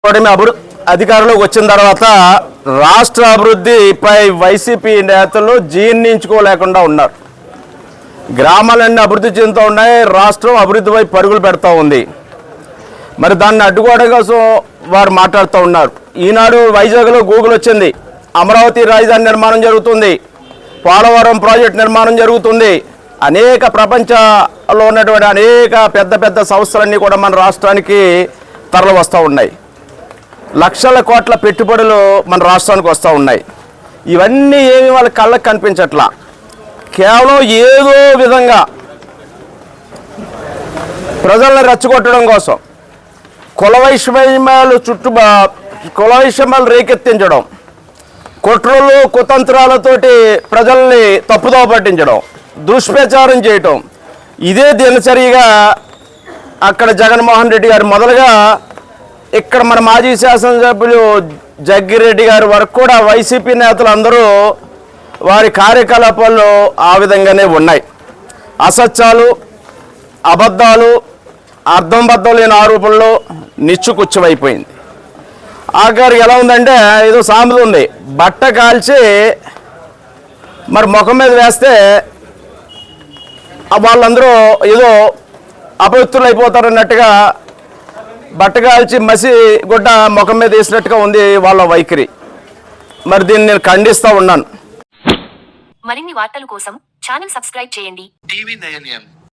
అధికారంలోకి వచ్చిన తర్వాత రాష్ట్ర అభివృద్ధిపై వైసీపీ నేతలు జీర్ణించుకోలేకుండా ఉన్నారు. గ్రామాలన్నీ అభివృద్ధి చెందుతూ ఉన్నాయి, రాష్ట్రం అభివృద్ధిపై పరుగులు పెడతా ఉంది. మరి దాన్ని అడ్డుకోవడం కోసం వారు మాట్లాడుతూ ఉన్నారు. ఈనాడు వైజాగ్లో గూగుల్ వచ్చింది, అమరావతి రాజధాని నిర్మాణం జరుగుతుంది, పోలవరం ప్రాజెక్టు నిర్మాణం జరుగుతుంది, అనేక ప్రపంచంలో ఉన్నటువంటి అనేక పెద్ద పెద్ద సంస్థలన్నీ కూడా మన రాష్ట్రానికి తరలి వస్తూ ఉన్నాయి. లక్షల కోట్ల పెట్టుబడులు మన రాష్ట్రానికి వస్తూ ఉన్నాయి. ఇవన్నీ ఏమి వాళ్ళ కళ్ళకు కనిపించట్లా. కేవలం ఏదో విధంగా ప్రజలను రెచ్చగొట్టడం కోసం కుల వైషమ్యాలు రేకెత్తించడం, కుట్రలు కుతంత్రాలతోటి ప్రజల్ని తప్పుదోవ పట్టించడం, దుష్ప్రచారం చేయటం, ఇదే దినచర్యగా అక్కడ జగన్మోహన్ రెడ్డి గారు మొదలుగా ఇక్కడ మన మాజీ శాసనసభ్యులు జగ్గిరెడ్డి గారి వరకు కూడా వైసీపీ నేతలు అందరూ వారి కార్యకలాపాల్లో ఆ విధంగానే ఉన్నాయి. అసత్యాలు, అబద్ధాలు, అర్థం బద్దం లేని ఆరోపణలు నిచ్చుకుచ్చమైపోయింది. ఆఖరికి ఎలా ఉందంటే ఏదో సామెత ఉంది, బట్ట కాల్చి మరి ముఖం మీద వేస్తే వాళ్ళందరూ ఏదో అపవిత్రులు అయిపోతారన్నట్టుగా బట్టగాల్చి మసి గుడ్డ ముఖం మీద వేసినట్టుగా ఉంది వాళ్ళ వైఖరి. మరి దీన్ని నేను ఖండిస్తూ ఉన్నాను. మరిన్ని వార్తల కోసం ఛానల్ సబ్స్క్రైబ్ చేయండి. TV 9 N